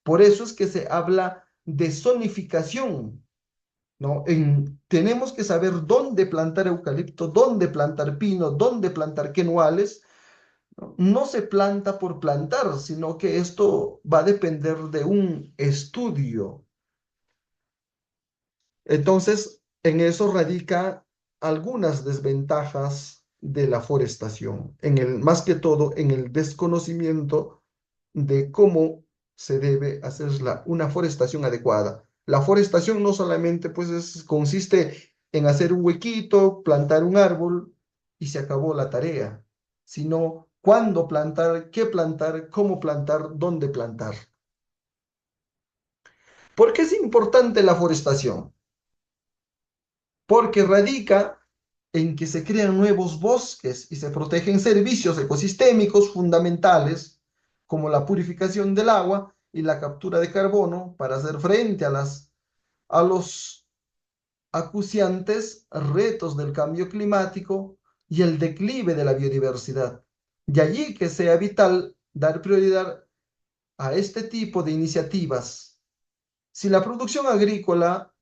Por eso es que se habla de zonificación, ¿no? Tenemos que saber dónde plantar eucalipto, dónde plantar pino, dónde plantar quenuales. ¿No? No se planta por plantar, sino que esto va a depender de un estudio. Entonces, en eso radica algunas desventajas de la forestación, más que todo en el desconocimiento de cómo se debe hacer una forestación adecuada. La forestación no solamente pues consiste en hacer un huequito, plantar un árbol y se acabó la tarea, sino cuándo plantar, qué plantar, cómo plantar, dónde plantar. ¿Por qué es importante la forestación? Porque radica en que se crean nuevos bosques y se protegen servicios ecosistémicos fundamentales como la purificación del agua y la captura de carbono para hacer frente a los acuciantes retos del cambio climático y el declive de la biodiversidad. De allí que sea vital dar prioridad a este tipo de iniciativas. Si la producción agrícola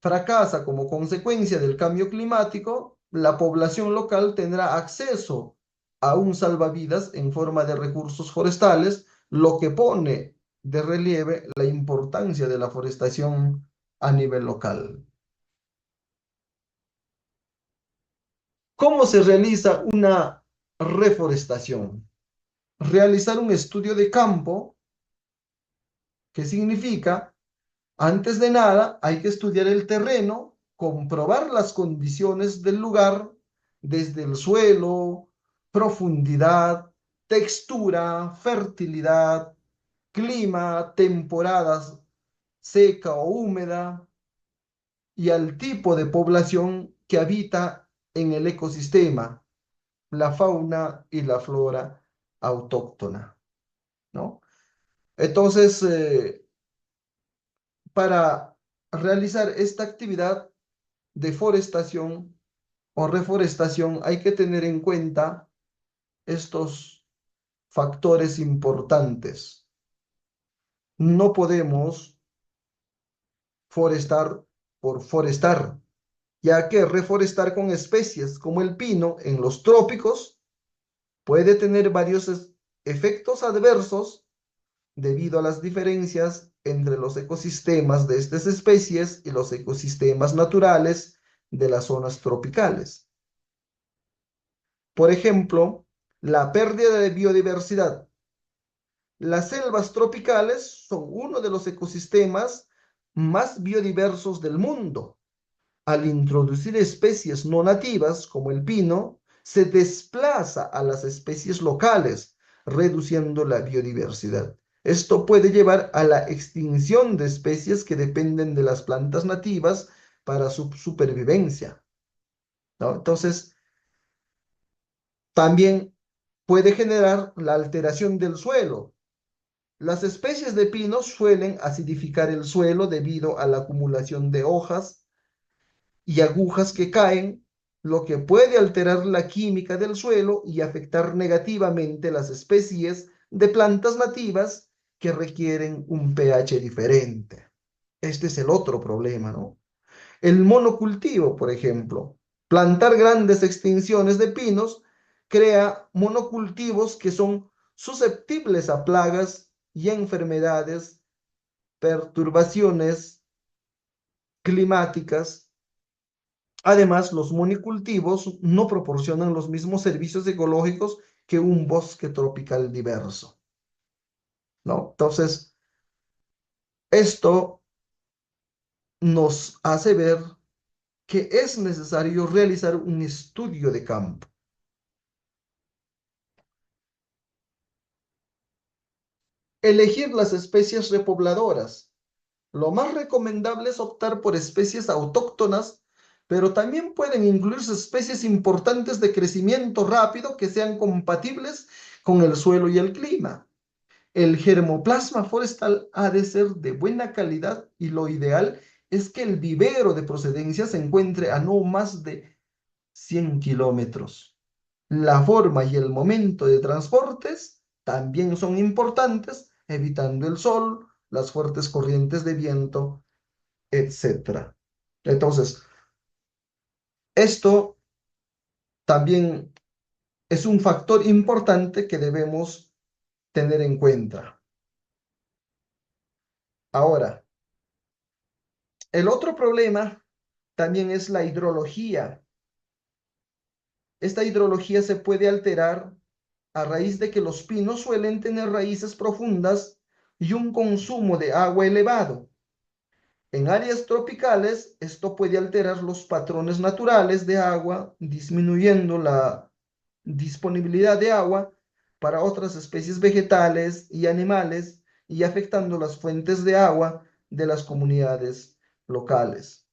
fracasa como consecuencia del cambio climático, la población local tendrá acceso a un salvavidas en forma de recursos forestales, lo que pone de relieve la importancia de la forestación a nivel local. ¿Cómo se realiza una reforestación? Realizar un estudio de campo, que significa, antes de nada, hay que estudiar el terreno, comprobar las condiciones del lugar, desde el suelo, profundidad, textura, fertilidad, clima, temporadas seca o húmeda, y al tipo de población que habita en el ecosistema, la fauna y la flora autóctona. ¿no? Entonces, para realizar esta actividad de forestación o reforestación hay que tener en cuenta estos factores importantes. No podemos forestar por forestar, ya que reforestar con especies como el pino en los trópicos puede tener varios efectos adversos debido a las diferencias entre los ecosistemas de estas especies y los ecosistemas naturales de las zonas tropicales. Por ejemplo, la pérdida de biodiversidad. Las selvas tropicales son uno de los ecosistemas más biodiversos del mundo. Al introducir especies no nativas, como el pino, se desplaza a las especies locales, reduciendo la biodiversidad. Esto puede llevar a la extinción de especies que dependen de las plantas nativas para su supervivencia, ¿no? Entonces, también puede generar la alteración del suelo. Las especies de pino suelen acidificar el suelo debido a la acumulación de hojas y agujas que caen, lo que puede alterar la química del suelo y afectar negativamente las especies de plantas nativas que requieren un pH diferente. Este es el otro problema, ¿no? El monocultivo, por ejemplo. Plantar grandes extensiones de pinos crea monocultivos que son susceptibles a plagas y enfermedades, perturbaciones climáticas. Además, los monocultivos no proporcionan los mismos servicios ecológicos que un bosque tropical diverso, ¿no? Entonces, esto nos hace ver que es necesario realizar un estudio de campo. Elegir las especies repobladoras. Lo más recomendable es optar por especies autóctonas, pero también pueden incluirse especies importantes de crecimiento rápido que sean compatibles con el suelo y el clima. El germoplasma forestal ha de ser de buena calidad y lo ideal es que el vivero de procedencia se encuentre a no más de 100 kilómetros. La forma y el momento de transportes también son importantes, evitando el sol, las fuertes corrientes de viento, etcétera. Entonces, esto también es un factor importante que debemos tener en cuenta. Ahora, el otro problema también es la hidrología. Esta hidrología se puede alterar a raíz de que los pinos suelen tener raíces profundas y un consumo de agua elevado. En áreas tropicales, esto puede alterar los patrones naturales de agua, disminuyendo la disponibilidad de agua para otras especies vegetales y animales y afectando las fuentes de agua de las comunidades locales.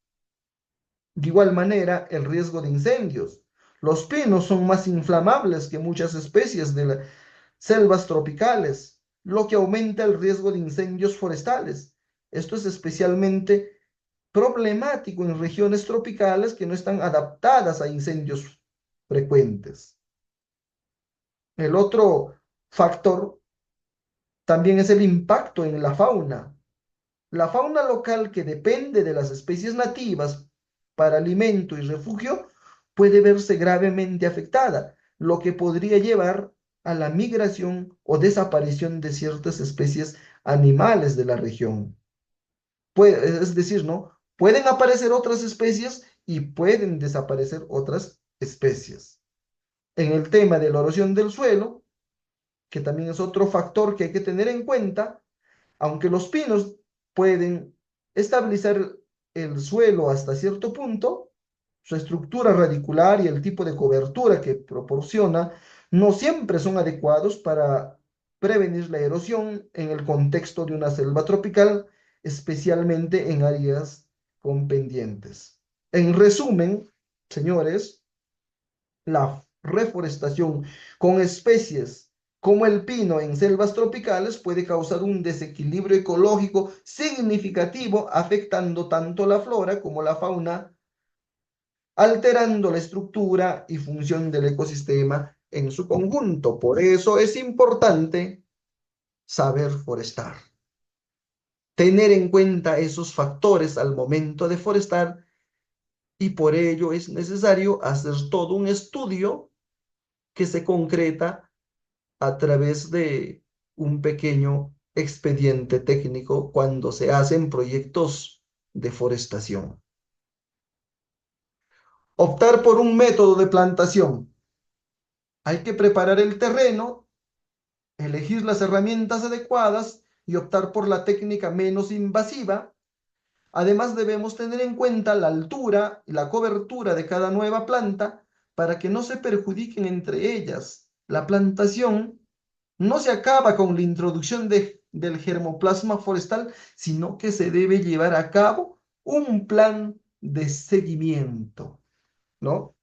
De igual manera, el riesgo de incendios. Los pinos son más inflamables que muchas especies de las selvas tropicales, lo que aumenta el riesgo de incendios forestales. Esto es especialmente problemático en regiones tropicales que no están adaptadas a incendios frecuentes. El otro factor también es el impacto en la fauna. La fauna local que depende de las especies nativas para alimento y refugio puede verse gravemente afectada, lo que podría llevar a la migración o desaparición de ciertas especies animales de la región. Es decir, ¿no? Pueden aparecer otras especies y pueden desaparecer otras especies. En el tema de la erosión del suelo, que también es otro factor que hay que tener en cuenta, aunque los pinos pueden estabilizar el suelo hasta cierto punto, su estructura radicular y el tipo de cobertura que proporciona no siempre son adecuados para prevenir la erosión en el contexto de una selva tropical, especialmente en áreas con pendientes. En resumen, señores, la reforestación con especies como el pino en selvas tropicales puede causar un desequilibrio ecológico significativo, afectando tanto la flora como la fauna, alterando la estructura y función del ecosistema en su conjunto. Por eso es importante saber forestar, tener en cuenta esos factores al momento de forestar, y por ello es necesario hacer todo un estudio que se concreta a través de un pequeño expediente técnico cuando se hacen proyectos de forestación. Optar por un método de plantación. Hay que preparar el terreno, elegir las herramientas adecuadas y optar por la técnica menos invasiva. Además, debemos tener en cuenta la altura y la cobertura de cada nueva planta para que no se perjudiquen entre ellas. La plantación no se acaba con la introducción del germoplasma forestal, sino que se debe llevar a cabo un plan de seguimiento, ¿no?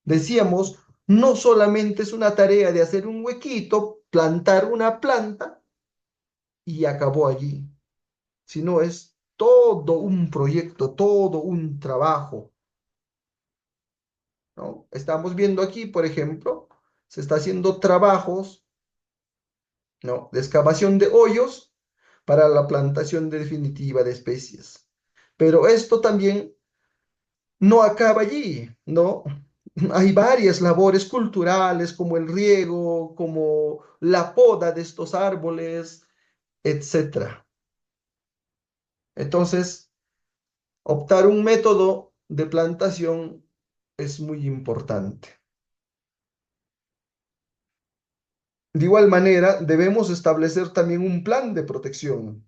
Decíamos, no solamente es una tarea de hacer un huequito, plantar una planta y acabó allí, sino es todo un proyecto, todo un trabajo, ¿no? Estamos viendo aquí, por ejemplo, se está haciendo trabajos, ¿no?, de excavación de hoyos para la plantación definitiva de especies. Pero esto también no acaba allí, ¿no? Hay varias labores culturales como el riego, como la poda de estos árboles, etcétera. Entonces, optar un método de plantación es muy importante. De igual manera, debemos establecer también un plan de protección.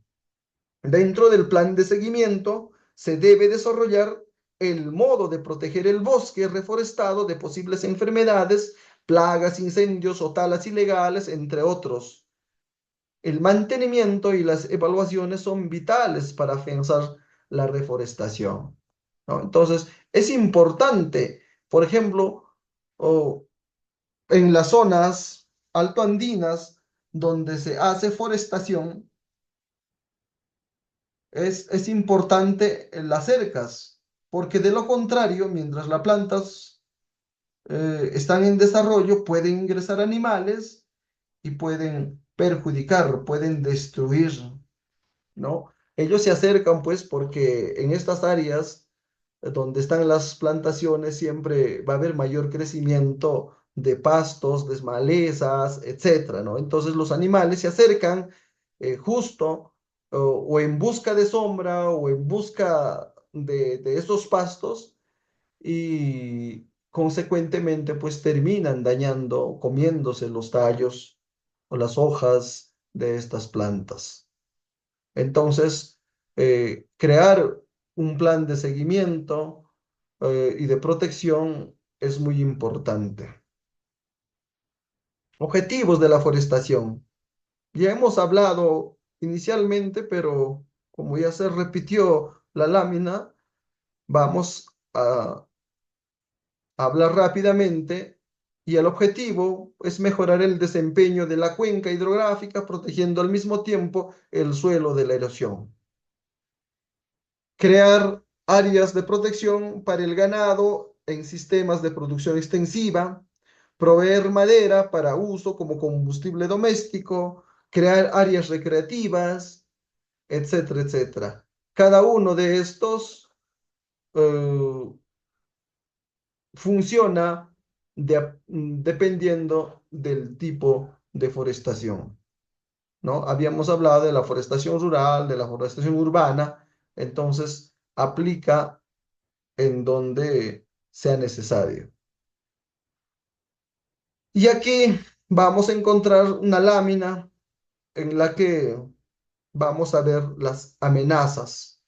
Dentro del plan de seguimiento se debe desarrollar el modo de proteger el bosque reforestado de posibles enfermedades, plagas, incendios o talas ilegales, entre otros. El mantenimiento y las evaluaciones son vitales para afianzar la reforestación, ¿no? Entonces, es importante, por ejemplo, oh, en las zonas altoandinas donde se hace forestación, es importante las cercas, porque de lo contrario, mientras las plantas están en desarrollo, pueden ingresar animales y pueden perjudicar, pueden destruir, ¿no? Ellos se acercan, pues, porque en estas áreas donde están las plantaciones siempre va a haber mayor crecimiento de pastos, de malezas, etcétera, ¿no? Entonces los animales se acercan justo o en busca de sombra o en busca de esos pastos, y consecuentemente pues terminan dañando, comiéndose los tallos o las hojas de estas plantas. Entonces, crear un plan de seguimiento y de protección es muy importante. Objetivos de la forestación. Ya hemos hablado inicialmente, pero como ya se repitió la lámina, vamos a hablar rápidamente. Y el objetivo es mejorar el desempeño de la cuenca hidrográfica, protegiendo al mismo tiempo el suelo de la erosión. Crear áreas de protección para el ganado en sistemas de producción extensiva, proveer madera para uso como combustible doméstico, crear áreas recreativas, etcétera, etcétera. Cada uno de estos eh, funciona dependiendo del tipo de forestación, ¿no? Habíamos hablado de la forestación rural, de la forestación urbana, entonces aplica en donde sea necesario. Y aquí vamos a encontrar una lámina en la que vamos a ver las amenazas.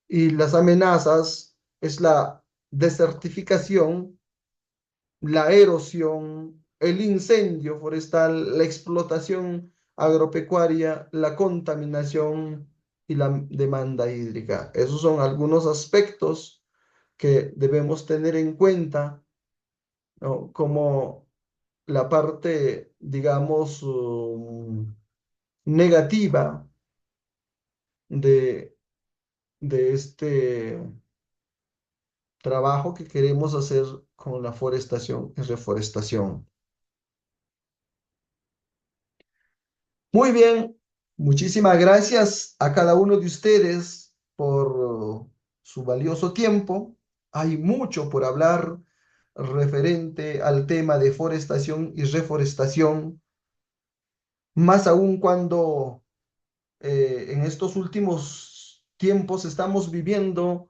Y las amenazas es la desertificación, la erosión, el incendio forestal, la explotación agropecuaria, la contaminación y la demanda hídrica. Esos son algunos aspectos que debemos tener en cuenta, ¿no?, como la parte, digamos, negativa de, de este trabajo que queremos hacer con la forestación y reforestación. Muy bien, muchísimas gracias a cada uno de ustedes por su valioso tiempo. Hay mucho por hablar referente al tema de forestación y reforestación, más aún cuando en estos últimos tiempos estamos viviendo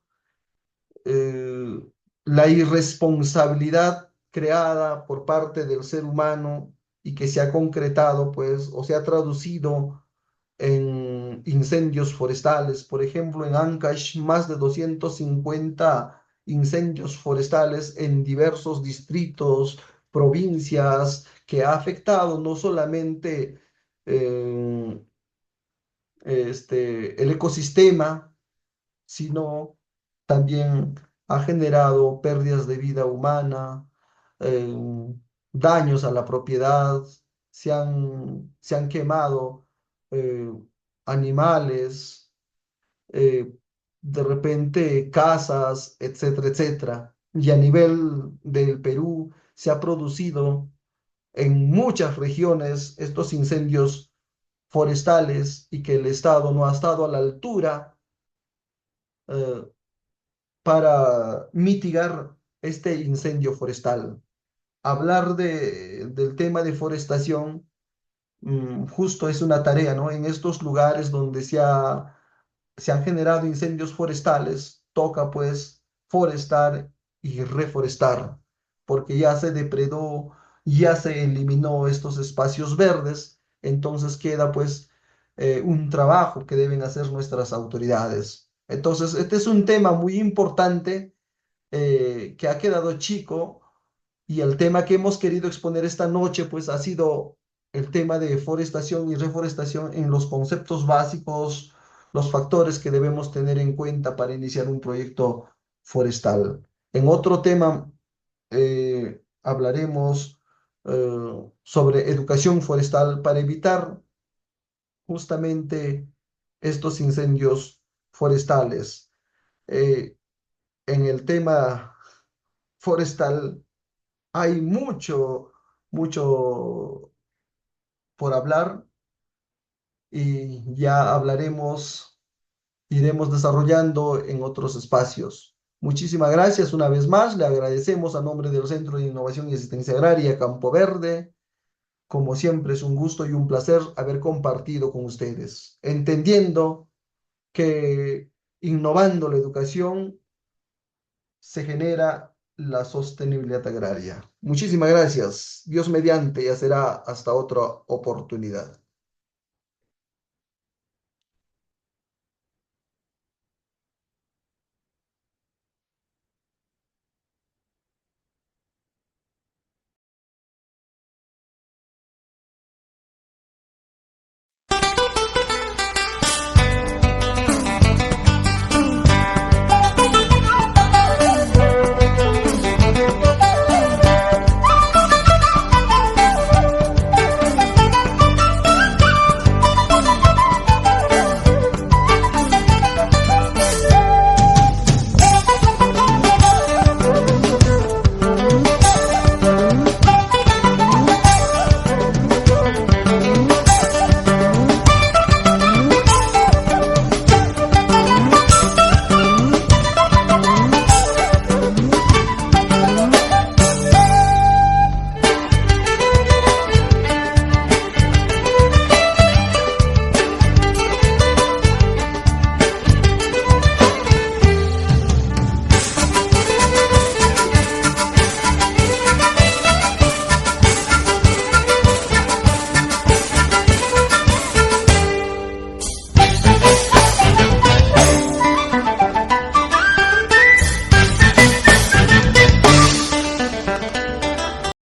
eh, la irresponsabilidad creada por parte del ser humano y que se ha concretado, pues, o se ha traducido en incendios forestales. Por ejemplo, en Ancash, más de 250 incendios forestales en diversos distritos, provincias, que ha afectado no solamente eh, el ecosistema, sino también ha generado pérdidas de vida humana, eh, daños a la propiedad, se han quemado eh, animales, eh, de repente casas, etcétera, etcétera. Y a nivel del Perú se ha producido en muchas regiones estos incendios forestales y que el Estado no ha estado a la altura eh, para mitigar este incendio forestal. Hablar del tema de forestación justo es una tarea, ¿no? En estos lugares donde se han generado incendios forestales, toca pues forestar y reforestar, porque ya se depredó, ya se eliminó estos espacios verdes, entonces queda pues un trabajo que deben hacer nuestras autoridades. Entonces, este es un tema muy importante que ha quedado chico y el tema que hemos querido exponer esta noche, pues ha sido el tema de forestación y reforestación en los conceptos básicos, los factores que debemos tener en cuenta para iniciar un proyecto forestal. En otro tema hablaremos sobre educación forestal para evitar justamente estos incendios forestales. Eh, en el tema forestal hay mucho por hablar y ya hablaremos, iremos desarrollando en otros espacios. Muchísimas gracias una vez más. Le agradecemos a nombre del Centro de Innovación y Asistencia Agraria Campo Verde. Como siempre, es un gusto y un placer haber compartido con ustedes, entendiendo que innovando la educación se genera la sostenibilidad agraria. Muchísimas gracias. Dios mediante, ya será hasta otra oportunidad.